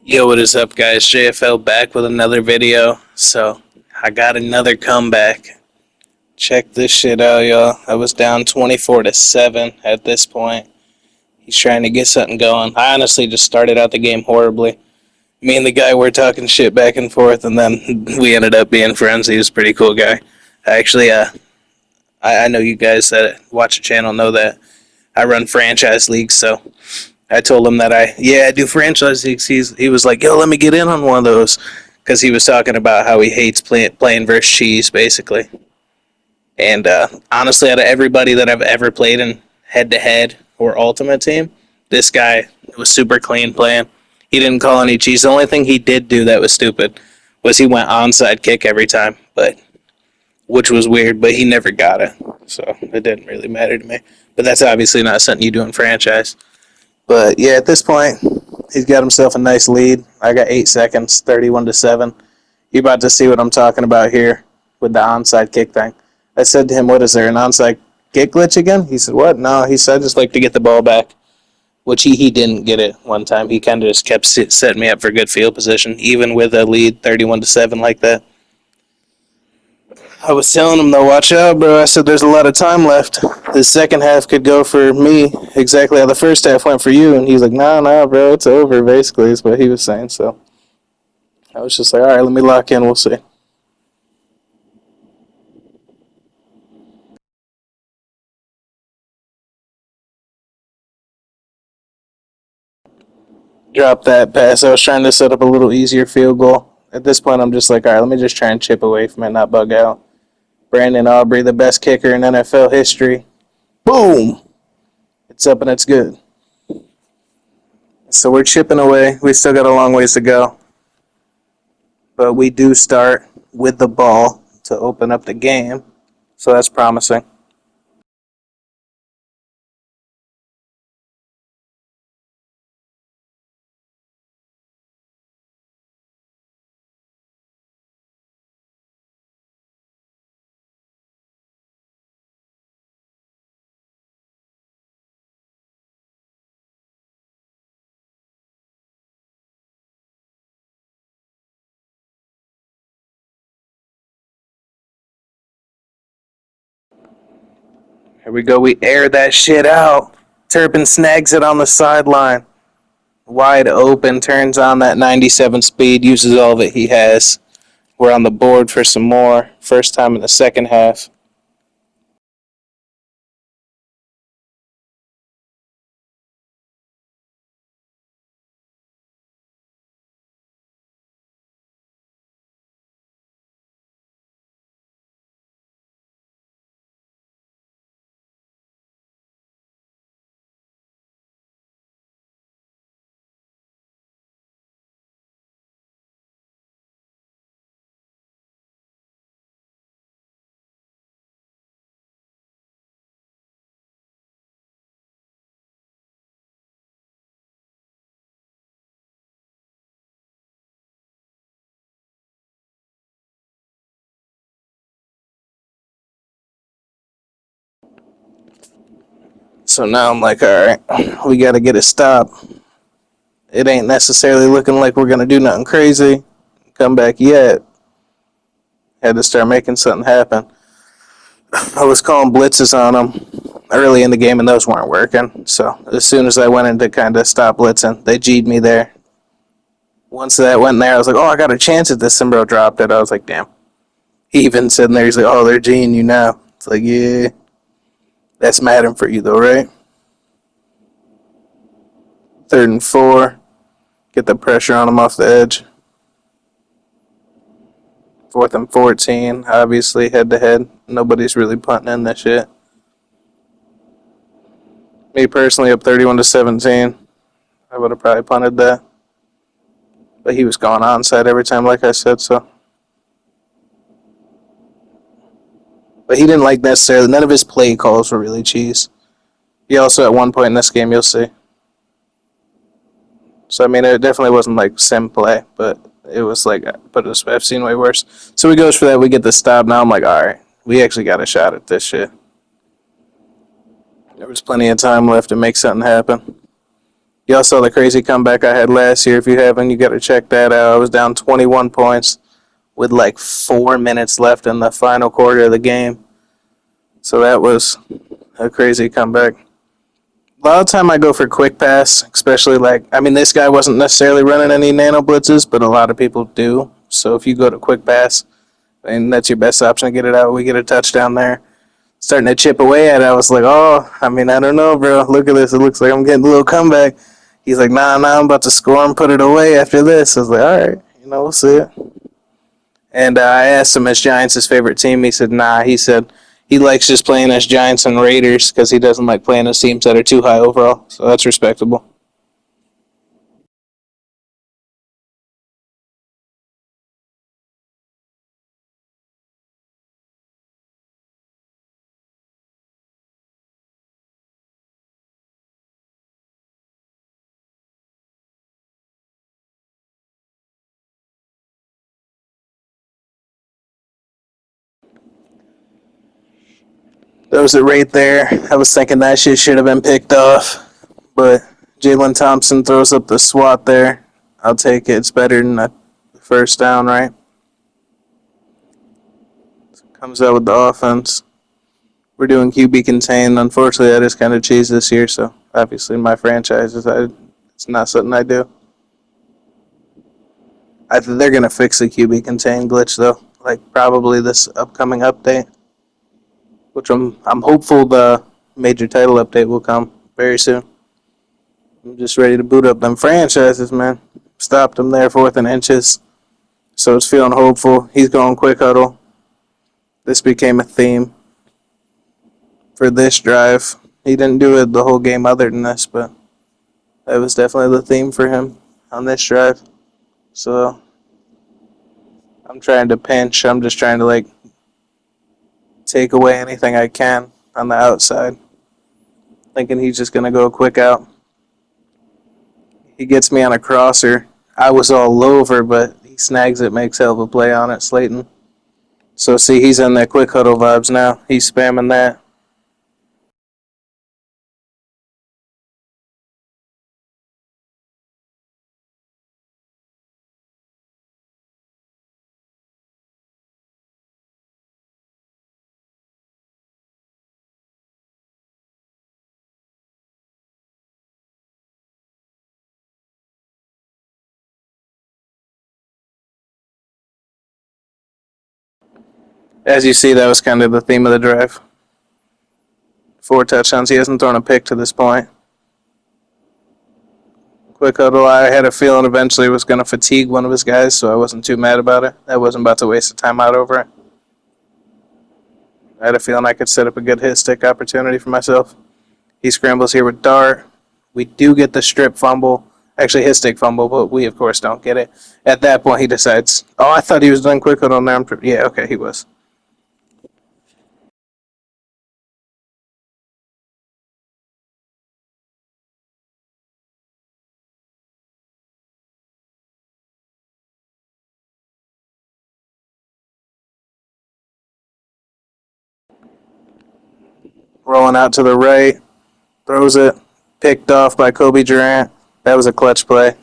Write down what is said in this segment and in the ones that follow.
Yo, what is up, guys? JFL back with another video. So, I got another comeback. Check this shit out, y'all. I was down 24-7 at this point. He's trying to get something going. I honestly just started out the game horribly. Me and the guy were talking shit back and forth, and then we ended up being friends. He was a pretty cool guy. Actually, I know you guys that watch the channel know that I run franchise leagues, so I told him that I do franchise leagues. He was like, yo, let me get in on one of those. Because he was talking about how he hates playing versus cheese, basically. And honestly, out of everybody that I've ever played in head-to-head or ultimate team, this guy was super clean playing. He didn't call any cheese. The only thing he did do that was stupid was he went onside kick every time, which was weird, but he never got it. So it didn't really matter to me. But that's obviously not something you do in franchise. But yeah, at this point, he's got himself a nice lead. I got 8 seconds, 31-7. You're about to see what I'm talking about here with the onside kick thing. I said to him, what is there, an onside kick glitch again? He said, what? No, he said, I just like to get the ball back, which he didn't get it one time. He kind of just kept setting me up for good field position, even with a lead 31-7 like that. I was telling him, though, watch out, bro. I said, there's a lot of time left. The second half could go for me exactly how the first half went for you. And he's like, nah, bro, it's over, basically, is what he was saying. So I was just like, all right, let me lock in. We'll see. Drop that pass. I was trying to set up a little easier field goal. At this point, I'm just like, all right, let me just try and chip away from it, not bug out. Brandon Aubrey, the best kicker in NFL history. Boom! It's up and it's good. So we're chipping away. We still got a long ways to go. But we do start with the ball to open up the game. So that's promising. Here we go. We air that shit out. Turpin snags it on the sideline. Wide open, turns on that 97 speed, uses all that he has. We're on the board for some more. First time in the second half. So now I'm like, all right, we got to get a stop. It ain't necessarily looking like we're going to do nothing crazy. Come back yet. Had to start making something happen. I was calling blitzes on them early in the game, and those weren't working. So as soon as I went in to kind of stop blitzing, they G'd me there. Once that went there, I was like, oh, I got a chance at this. And bro dropped it. I was like, damn. He even said in there, he's like, oh, they're G'ing you now. It's like, yeah, that's Madden for you, though, right? 3rd and 4. Get the pressure on him off the edge. 4th and 14. Obviously, head-to-head. Nobody's really punting in this shit. Me personally, up 31-17. I would have probably punted that. But he was going onside every time, like I said, so. But he didn't like necessarily. None of his play calls were really cheese. He also, at one point in this game, you'll see. So, I mean, it definitely wasn't like sim play, but it was like, but I've seen way worse. So he goes for that. We get the stop. Now I'm like, all right, we actually got a shot at this shit. There was plenty of time left to make something happen. Y'all saw the crazy comeback I had last year. If you haven't, you got to check that out. I was down 21 points with like 4 minutes left in the final quarter of the game. So that was a crazy comeback. A lot of time I go for quick pass, especially this guy wasn't necessarily running any nano blitzes, but a lot of people do. So if you go to quick pass, and that's your best option to get it out, we get a touchdown there. Starting to chip away at it, I was like, I don't know, bro. Look at this. It looks like I'm getting a little comeback. He's like, nah, I'm about to score and put it away after this. I was like, all right, we'll see it. And I asked him, is Giants his favorite team? He said, nah. He said he likes just playing as Giants and Raiders because he doesn't like playing as teams that are too high overall. So that's respectable. Those are right there. I was thinking that shit should have been picked off, but Jalen Thompson throws up the swat there. I'll take it. It's better than a first down, right? Comes out with the offense. We're doing QB contain. Unfortunately, that is kind of cheese this year, so obviously my franchise it's not something I do. I think they're gonna fix the QB contain glitch though, like probably this upcoming update, which I'm hopeful the major title update will come very soon. I'm just ready to boot up them franchises, man. Stopped them there 4th and inches, so it's feeling hopeful. He's going quick huddle. This became a theme for this drive. He didn't do it the whole game other than this, but that was definitely the theme for him on this drive. So I'm trying to pinch. I'm just trying to take away anything I can on the outside, thinking he's just gonna go quick out. He gets me on a crosser. I was all over, but he snags it, makes hell of a play on it, Slayton. So see, he's in that quick huddle vibes now. He's spamming that. As you see, that was kind of the theme of the drive. 4 touchdowns. He hasn't thrown a pick to this point. Quick huddle. I had a feeling eventually it was going to fatigue one of his guys, so I wasn't too mad about it. I wasn't about to waste a timeout over it. I had a feeling I could set up a good hit stick opportunity for myself. He scrambles here with Dart. We do get the strip fumble. Actually, his stick fumble, but we, of course, don't get it. At that point, he decides, I thought he was done quick on there. Yeah, okay, he was. Rolling out to the right, throws it, picked off by Kobe Durant. That was a clutch play.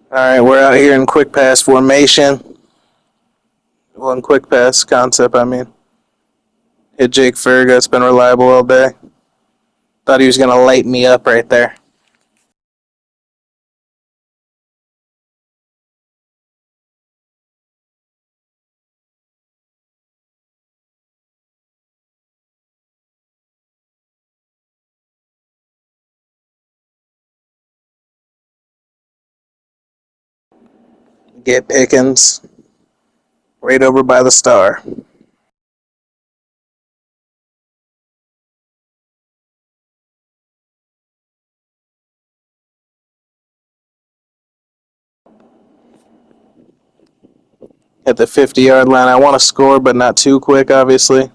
All right, we're out here in quick pass formation. Well, in quick pass concept, I mean. Hit Jake Ferg. That's been reliable all day. Thought he was going to light me up right there. Get Pickens. right over by the star. At the 50-yard line, I want to score, but not too quick, obviously.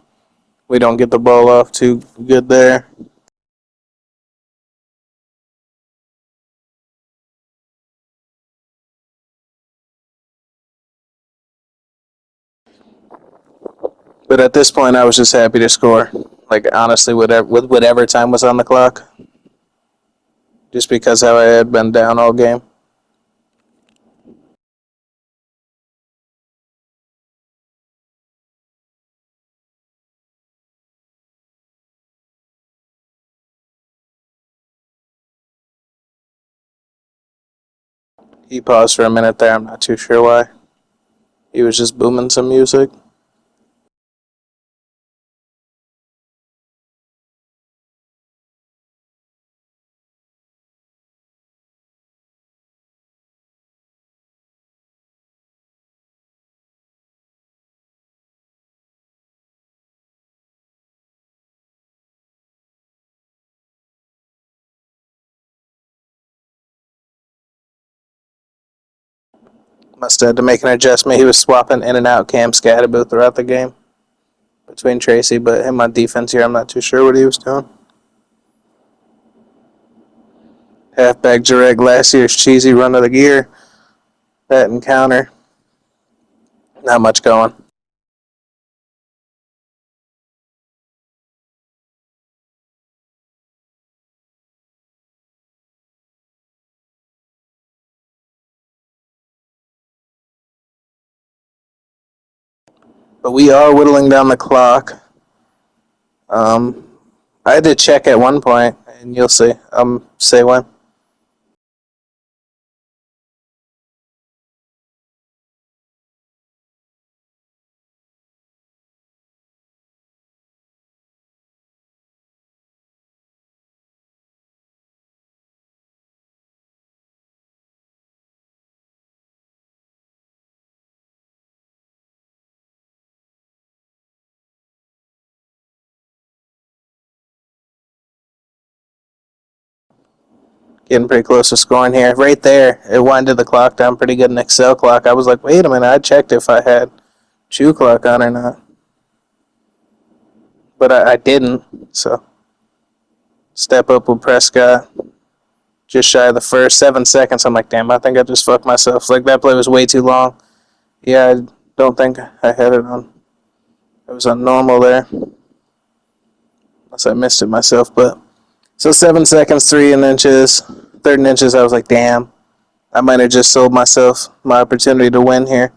We don't get the ball off too good there. But at this point, I was just happy to score. Like, honestly, with whatever time was on the clock. Just because how I had been down all game. He paused for a minute there. I'm not too sure why. He was just booming some music. Must have had to make an adjustment. He was swapping in and out Cam Scatterboo throughout the game between Tracy, but him on defense here, I'm not too sure what he was doing. Halfback Jarek, last year's cheesy run of the year. That encounter. Not much going. But we are whittling down the clock. I had to check at one point, and you'll see. Say when. Getting pretty close to scoring here. Right there, it winded the clock down pretty good in Excel clock. I was like, wait a minute, I checked if I had Chew clock on or not. But I didn't, so step up with Prescott. Just shy of the first 7 seconds. I'm like, damn, I think I just fucked myself. Like, that play was way too long. Yeah, I don't think I had it on. It was on normal there. Unless I missed it myself, but. So 7 seconds, 3 inches, 3 inches. I was like, damn, I might have just sold myself my opportunity to win here.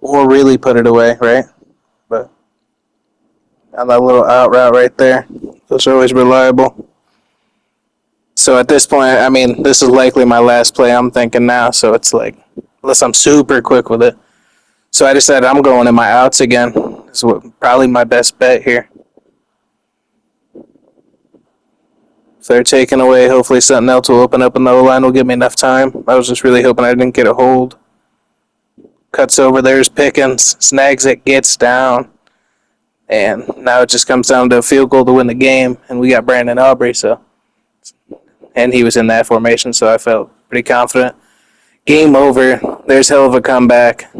Or really put it away, right? But on that little out route right there, those are always reliable. So at this point, I mean, this is likely my last play I'm thinking now, so it's like, unless I'm super quick with it. So I decided I'm going in my outs again. This is probably my best bet here. If they're taken away, hopefully something else will open up and the O-line will give me enough time. I was just really hoping I didn't get a hold. Cuts over, there's Pickens, snags it, gets down. And now it just comes down to a field goal to win the game, and we got Brandon Aubrey, so. And he was in that formation, so I felt pretty confident. Game over. There's hell of a comeback.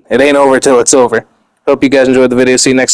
It ain't over till it's over. Hope you guys enjoyed the video. See you next time.